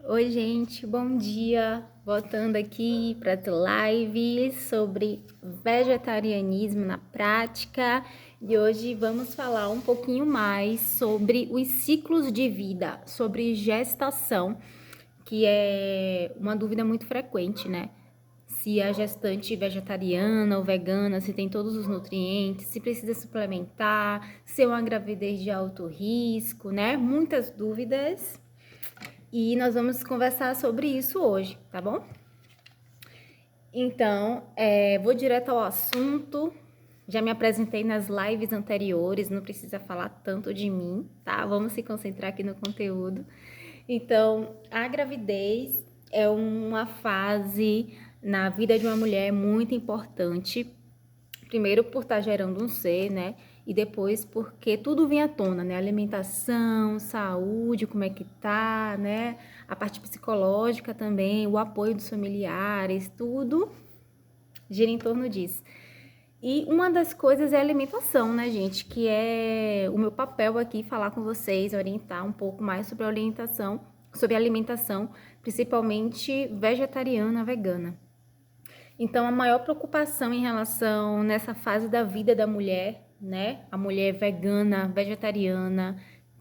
Oi, gente, bom dia. Voltando aqui para a live sobre vegetarianismo na prática. E hoje vamos falar um pouquinho mais sobre os ciclos de vida, sobre gestação, que é uma dúvida muito frequente, né? Se a gestante vegetariana ou vegana, se tem todos os nutrientes, se precisa suplementar, se é uma gravidez de alto risco, né? Muitas dúvidas. E nós vamos conversar sobre isso hoje, tá bom? Então, vou direto ao assunto. Já me apresentei nas lives anteriores, não precisa falar tanto de mim, tá? Vamos se concentrar aqui no conteúdo. Então, a gravidez é uma fase na vida de uma mulher muito importante. Primeiro por estar gerando um ser, né? E depois porque tudo vem à tona, né? Alimentação, saúde, como é que tá, né? A parte psicológica também, o apoio dos familiares, tudo gira em torno disso. E uma das coisas é a alimentação, né, gente? Que é o meu papel aqui falar com vocês, orientar um pouco mais sobre a orientação, sobre a alimentação, principalmente vegetariana, vegana. Então, a maior preocupação em relação nessa fase da vida da mulher, né? A mulher vegana, vegetariana,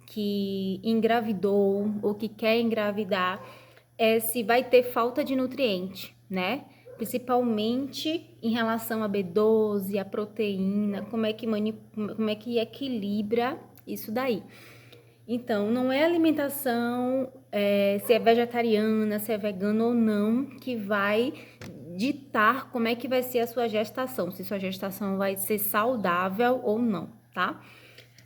que engravidou ou que quer engravidar, é se vai ter falta de nutriente, né? Principalmente em relação a B12, a proteína, como é que equilibra isso daí. Então, não é alimentação, se é vegetariana, se é vegana ou não, que vai ditar como é que vai ser a sua gestação, se sua gestação vai ser saudável ou não, tá?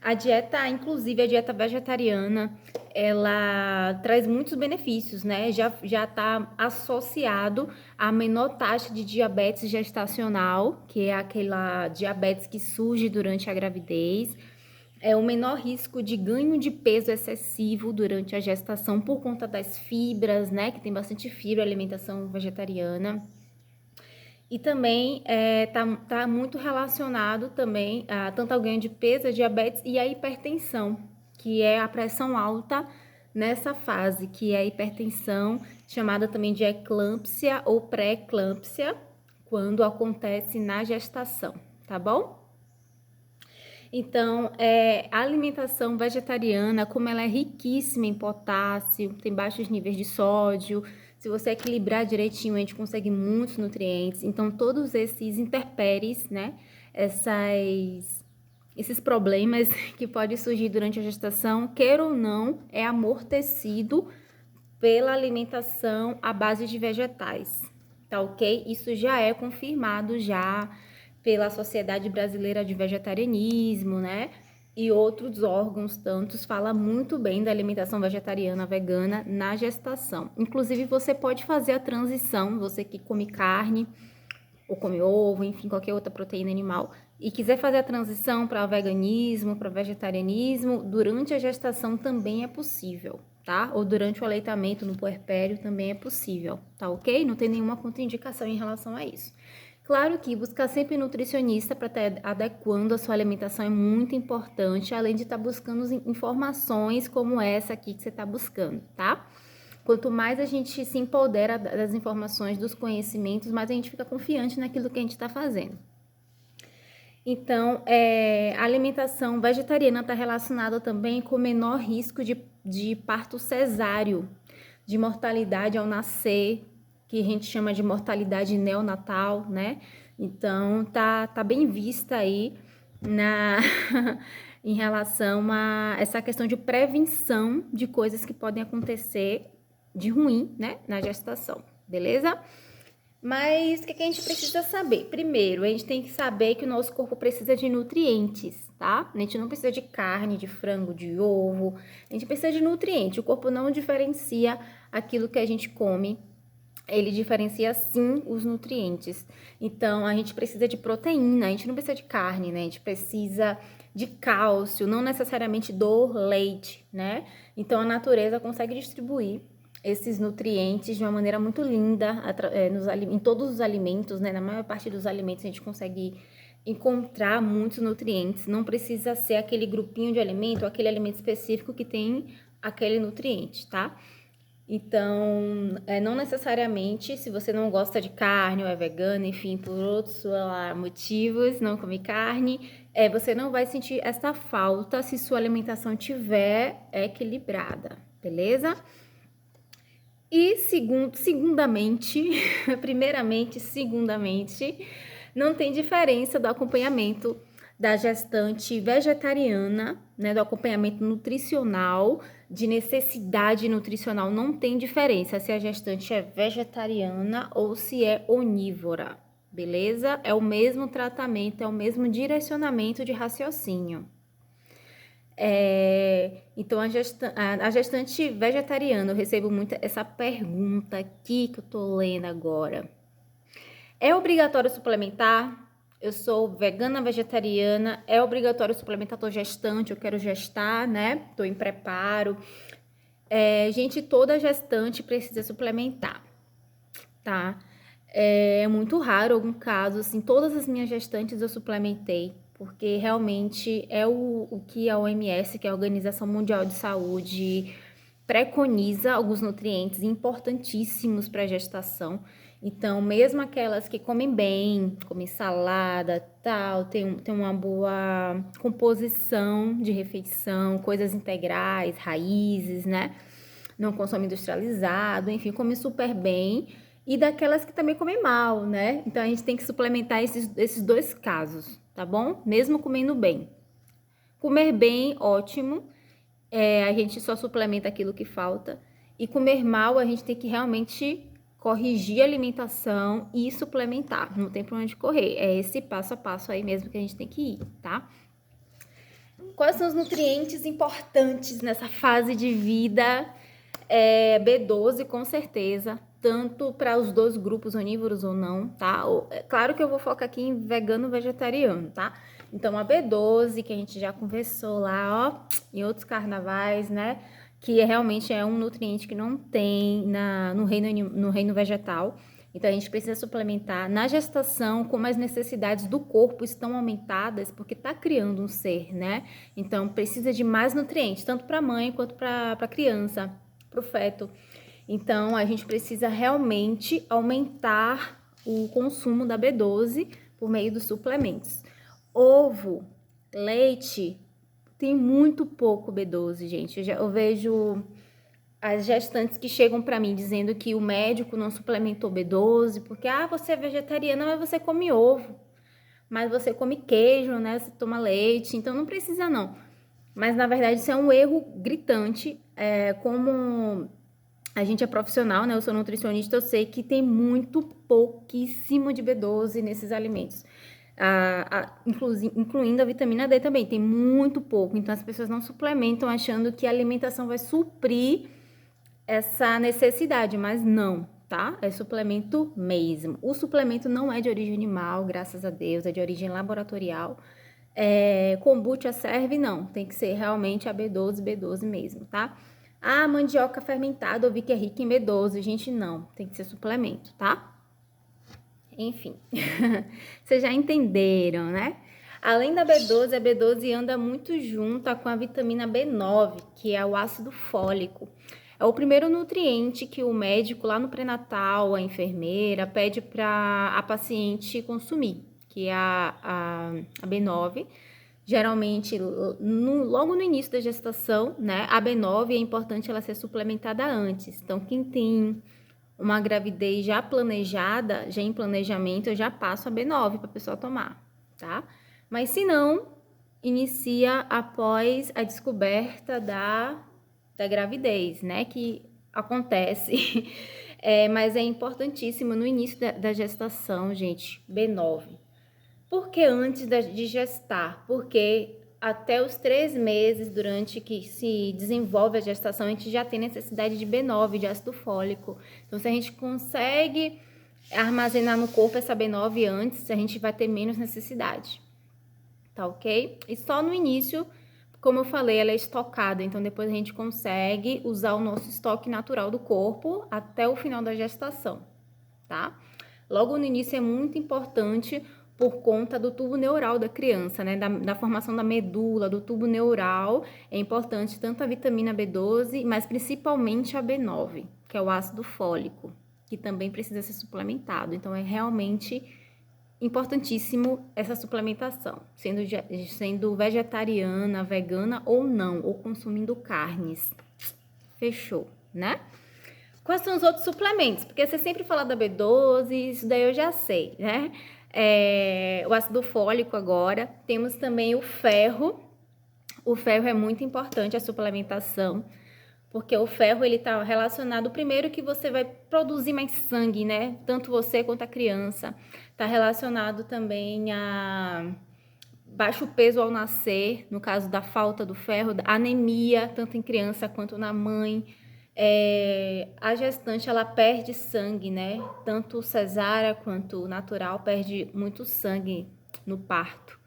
A dieta, inclusive a dieta vegetariana, ela traz muitos benefícios, né? Já está associado à menor taxa de diabetes gestacional, que é aquela diabetes que surge durante a gravidez, o menor risco de ganho de peso excessivo durante a gestação por conta das fibras, né? Que tem bastante fibra, alimentação vegetariana. E também tá muito relacionado também a tanto ao ganho de peso, a diabetes e a hipertensão, que é a pressão alta nessa fase, que é a hipertensão, chamada também de eclâmpsia ou pré-eclâmpsia, quando acontece na gestação, tá bom? Então, a alimentação vegetariana, como ela é riquíssima em potássio, tem baixos níveis de sódio, se você equilibrar direitinho, a gente consegue muitos nutrientes. Então, todos esses intempéries, né? Esses problemas que podem surgir durante a gestação, queira ou não, é amortecido pela alimentação à base de vegetais, tá ok? Isso já é confirmado já pela Sociedade Brasileira de Vegetarianismo, né? E outros órgãos tantos fala muito bem da alimentação vegetariana vegana na gestação. Inclusive, você pode fazer a transição, você que come carne ou come ovo, enfim, qualquer outra proteína animal, e quiser fazer a transição para veganismo, para vegetarianismo, durante a gestação também é possível, tá? Ou durante o aleitamento no puerpério também é possível, tá ok? Não tem nenhuma contraindicação em relação a isso. Claro que buscar sempre nutricionista para estar adequando a sua alimentação é muito importante, além de estar buscando informações como essa aqui que você está buscando, tá? Quanto mais a gente se empodera das informações, dos conhecimentos, mais a gente fica confiante naquilo que a gente está fazendo. Então, a alimentação vegetariana está relacionada também com menor risco de parto cesáreo, de mortalidade ao nascer, que a gente chama de mortalidade neonatal, né? Então, tá bem vista aí na em relação a essa questão de prevenção de coisas que podem acontecer de ruim, né, na gestação, beleza? Mas o que a gente precisa saber? Primeiro, a gente tem que saber que o nosso corpo precisa de nutrientes, tá? A gente não precisa de carne, de frango, de ovo. A gente precisa de nutrientes. O corpo não diferencia aquilo que a gente come. Ele diferencia sim os nutrientes. Então, a gente precisa de proteína, a gente não precisa de carne, né? A gente precisa de cálcio, não necessariamente do leite, né? Então, a natureza consegue distribuir esses nutrientes de uma maneira muito linda em todos os alimentos, né? Na maior parte dos alimentos a gente consegue encontrar muitos nutrientes. Não precisa ser aquele grupinho de alimento, aquele alimento específico que tem aquele nutriente, tá? Então, não necessariamente, se você não gosta de carne ou é vegano, enfim, por outros motivos, não come carne, você não vai sentir essa falta se sua alimentação tiver equilibrada, beleza? E segundamente, segundamente, não tem diferença do acompanhamento da gestante vegetariana, né, do acompanhamento nutricional, de necessidade nutricional, não tem diferença se a gestante é vegetariana ou se é onívora, beleza? É o mesmo tratamento, é o mesmo direcionamento de raciocínio. Então, a gestante vegetariana, eu recebo muito essa pergunta aqui que eu tô lendo agora. É obrigatório suplementar? Eu sou vegana, vegetariana, é obrigatório suplementar? Tô gestante, eu quero gestar, né? Tô em preparo. Gente, toda gestante precisa suplementar, tá? É muito raro algum caso, assim, todas as minhas gestantes eu suplementei, porque realmente é o que a OMS, que é a Organização Mundial de Saúde, preconiza alguns nutrientes importantíssimos para a gestação. Então, mesmo aquelas que comem bem, comem salada, tal, tem uma boa composição de refeição, coisas integrais, raízes, né? Não consome industrializado, enfim, come super bem. E daquelas que também comem mal, né? Então, a gente tem que suplementar esses dois casos, tá bom? Mesmo comendo bem. Comer bem, ótimo. A gente só suplementa aquilo que falta. E comer mal, a gente tem que realmente corrigir a alimentação e suplementar. Não tem pra onde correr. É esse passo a passo aí mesmo que a gente tem que ir, tá? Quais são os nutrientes importantes nessa fase de vida? B12, com certeza. Tanto para os dois grupos, onívoros ou não, tá? Claro que eu vou focar aqui em vegano e vegetariano, tá? Então, a B12, que a gente já conversou lá, ó, em outros carnavais, né? Que realmente é um nutriente que não tem no reino vegetal. Então, a gente precisa suplementar na gestação, como as necessidades do corpo estão aumentadas, porque está criando um ser, né? Então, precisa de mais nutrientes, tanto para a mãe quanto para a criança, para o feto. Então, a gente precisa realmente aumentar o consumo da B12 por meio dos suplementos. Ovo, leite, tem muito pouco B12, gente. Eu vejo as gestantes que chegam para mim dizendo que o médico não suplementou B12, porque, você é vegetariana, mas você come ovo, mas você come queijo, né? Você toma leite, então não precisa não. Mas, na verdade, isso é um erro gritante. Como a gente é profissional, né? Eu sou nutricionista, eu sei que tem muito pouquíssimo de B12 nesses alimentos. Incluindo a vitamina D também, tem muito pouco. Então, as pessoas não suplementam achando que a alimentação vai suprir essa necessidade, mas não, tá? É suplemento mesmo. O suplemento não é de origem animal, graças a Deus, é de origem laboratorial. Kombucha serve? Não, tem que ser realmente a B12 mesmo, tá? Mandioca fermentada, eu vi que é rica em B12. Gente, não, tem que ser suplemento, tá? Enfim, vocês já entenderam, né? Além da B12, a B12 anda muito junto com a vitamina B9, que é o ácido fólico. É o primeiro nutriente que o médico lá no pré-natal, a enfermeira, pede para a paciente consumir, que é a B9. Geralmente, logo no início da gestação, né? A B9 é importante ela ser suplementada antes. Então, quem tem uma gravidez já planejada, já em planejamento, eu já passo a B9 para a pessoa tomar, tá? Mas se não, inicia após a descoberta da gravidez, né? Que acontece. Mas é importantíssimo no início da gestação, gente, B9. Por que antes de gestar? Porque até os 3 meses, durante que se desenvolve a gestação, a gente já tem necessidade de B9, de ácido fólico. Então, se a gente consegue armazenar no corpo essa B9 antes, a gente vai ter menos necessidade. Tá ok? E só no início, como eu falei, ela é estocada. Então, depois a gente consegue usar o nosso estoque natural do corpo até o final da gestação, tá? Logo no início é muito importante por conta do tubo neural da criança, né? Da formação da medula, do tubo neural. É importante tanto a vitamina B12, mas principalmente a B9, que é o ácido fólico, que também precisa ser suplementado. Então, é realmente importantíssimo essa suplementação, sendo vegetariana, vegana ou não, ou consumindo carnes. Fechou, né? Quais são os outros suplementos? Porque você sempre fala da B12, isso daí eu já sei, né? O ácido fólico agora. Temos também o ferro. O ferro é muito importante, a suplementação, porque o ferro, ele tá relacionado, primeiro que você vai produzir mais sangue, né? Tanto você quanto a criança. Tá relacionado também a baixo peso ao nascer, no caso da falta do ferro, anemia, tanto em criança quanto na mãe. A gestante, ela perde sangue, né? Tanto cesárea quanto natural perde muito sangue no parto.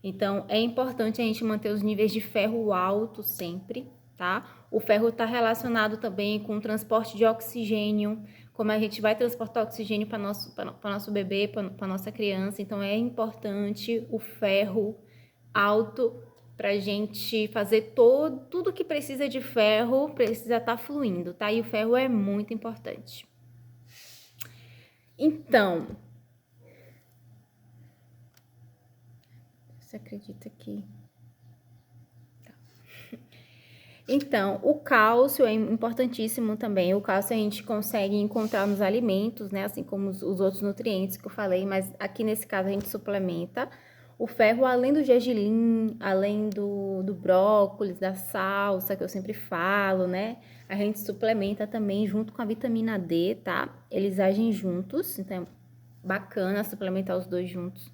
Então, é importante a gente manter os níveis de ferro alto sempre, tá? O ferro está relacionado também com o transporte de oxigênio, como a gente vai transportar oxigênio para nosso bebê, para nossa criança. Então, é importante o ferro alto para a gente fazer tudo que precisa de ferro, precisa estar fluindo, tá? E o ferro é muito importante. Então, você acredita que... Então, o cálcio é importantíssimo também. O cálcio a gente consegue encontrar nos alimentos, né? Assim como os outros nutrientes que eu falei, mas aqui nesse caso a gente suplementa. O ferro, além do gergelim, além do brócolis, da salsa, que eu sempre falo, né? A gente suplementa também junto com a vitamina D, tá? Eles agem juntos, então é bacana suplementar os dois juntos.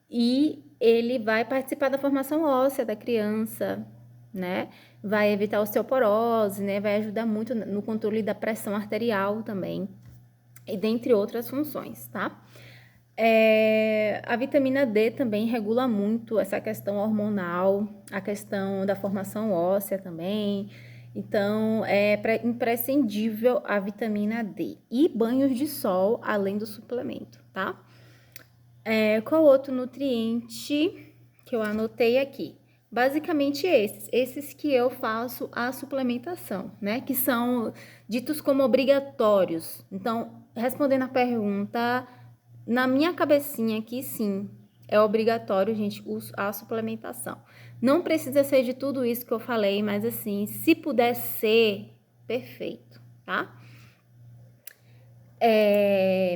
E ele vai participar da formação óssea da criança, né? Vai evitar osteoporose, né? Vai ajudar muito no controle da pressão arterial também, e dentre outras funções, tá? A vitamina D também regula muito essa questão hormonal, a questão da formação óssea também. Então, é imprescindível a vitamina D. E banhos de sol, além do suplemento, tá? Qual outro nutriente que eu anotei aqui? Basicamente esses que eu faço a suplementação, né? Que são ditos como obrigatórios. Então, respondendo a pergunta, na minha cabecinha aqui, sim, é obrigatório, gente, a suplementação. Não precisa ser de tudo isso que eu falei, mas assim, se puder ser, perfeito, tá?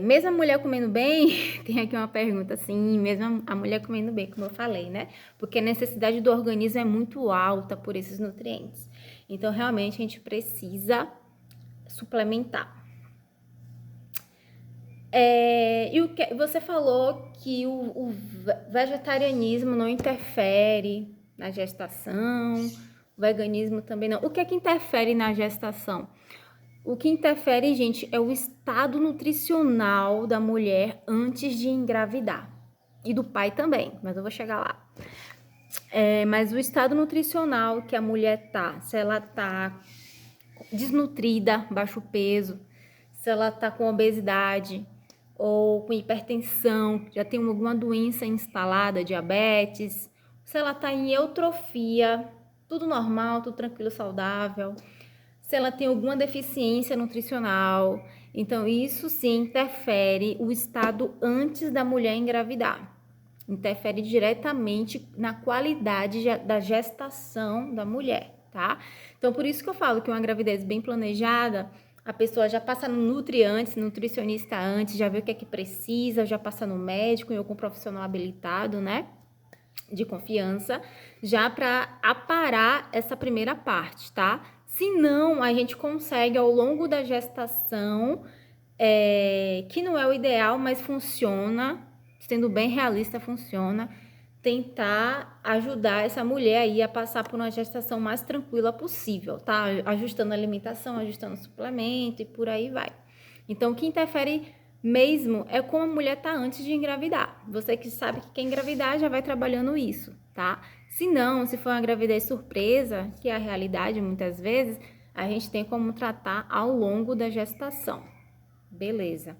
Mesmo a mulher comendo bem, tem aqui uma pergunta assim, mesmo a mulher comendo bem, como eu falei, né? Porque a necessidade do organismo é muito alta por esses nutrientes. Então, realmente, a gente precisa suplementar. E o que você falou que o vegetarianismo não interfere na gestação, o veganismo também não. O que é que interfere na gestação? O que interfere, gente, é o estado nutricional da mulher antes de engravidar. E do pai também, mas eu vou chegar lá. Mas o estado nutricional que a mulher tá, se ela tá desnutrida, baixo peso, se ela tá com obesidade ou com hipertensão, já tem alguma doença instalada, diabetes, se ela tá em eutrofia, tudo normal, tudo tranquilo, saudável, se ela tem alguma deficiência nutricional. Então, isso sim interfere o estado antes da mulher engravidar. Interfere diretamente na qualidade da gestação da mulher, tá? Então, por isso que eu falo que uma gravidez bem planejada, a pessoa já passa no nutricionista antes, já vê o que é que precisa, já passa no médico e algum profissional habilitado, né? De confiança, já para aparar essa primeira parte, tá? Se não, a gente consegue ao longo da gestação, que não é o ideal, mas funciona, sendo bem realista, funciona, tentar ajudar essa mulher aí a passar por uma gestação mais tranquila possível, tá? Ajustando a alimentação, ajustando o suplemento e por aí vai. Então, o que interfere mesmo é como a mulher tá antes de engravidar. Você que sabe que quer engravidar já vai trabalhando isso, tá? Se não, se for uma gravidez surpresa, que é a realidade muitas vezes, a gente tem como tratar ao longo da gestação. Beleza.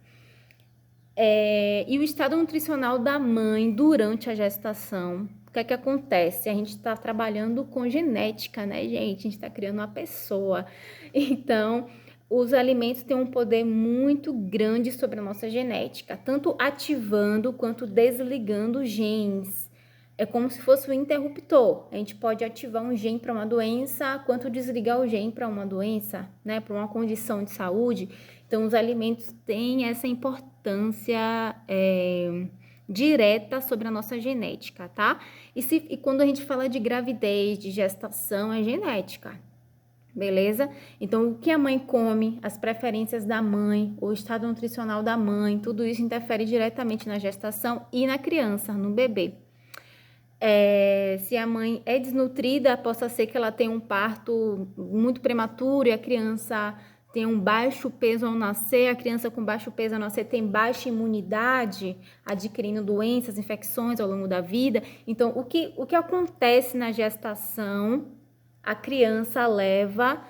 E o estado nutricional da mãe durante a gestação. O que é que acontece? A gente está trabalhando com genética, né, gente? A gente está criando uma pessoa. Então, os alimentos têm um poder muito grande sobre a nossa genética, tanto ativando quanto desligando genes. É como se fosse um interruptor. A gente pode ativar um gene para uma doença, quanto desligar o gene para uma doença, né, para uma condição de saúde. Então, os alimentos têm essa importância direta sobre a nossa genética, tá? E quando a gente fala de gravidez, de gestação, é genética, beleza? Então, o que a mãe come, as preferências da mãe, o estado nutricional da mãe, tudo isso interfere diretamente na gestação e na criança, no bebê. Se a mãe é desnutrida, possa ser que ela tenha um parto muito prematuro e a criança tem um baixo peso ao nascer, a criança com baixo peso ao nascer tem baixa imunidade, adquirindo doenças, infecções ao longo da vida. Então, o que acontece na gestação, a criança leva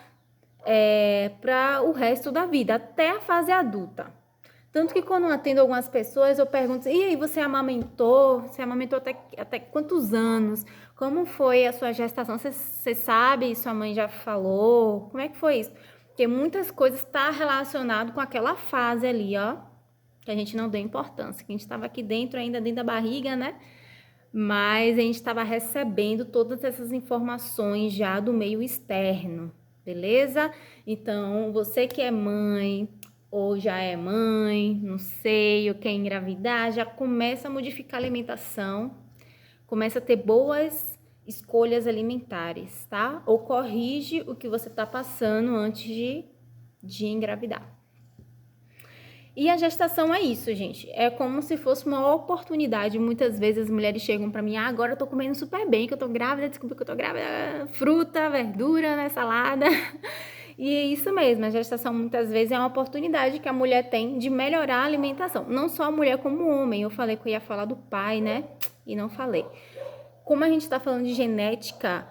para o resto da vida, até a fase adulta. Tanto que quando eu atendo algumas pessoas, eu pergunto, e aí, você amamentou? Você amamentou até quantos anos? Como foi a sua gestação? Você sabe? Sua mãe já falou? Como é que foi isso? Porque muitas coisas estão relacionadas com aquela fase ali, ó, que a gente não deu importância, que a gente estava aqui dentro, ainda dentro da barriga, né? Mas a gente estava recebendo todas essas informações já do meio externo, beleza? Então, você que é mãe ou já é mãe, não sei, ou quer engravidar, já começa a modificar a alimentação, começa a ter boas escolhas alimentares, tá? Ou corrige o que você tá passando antes de engravidar. E a gestação é isso, gente. É como se fosse uma oportunidade. Muitas vezes as mulheres chegam pra mim, agora eu tô comendo super bem, que eu tô grávida, descobri que eu tô grávida, fruta, verdura, né, salada. E é isso mesmo, a gestação muitas vezes é uma oportunidade que a mulher tem de melhorar a alimentação. Não só a mulher como o homem. Eu falei que eu ia falar do pai, né? E não falei. Como a gente tá falando de genética,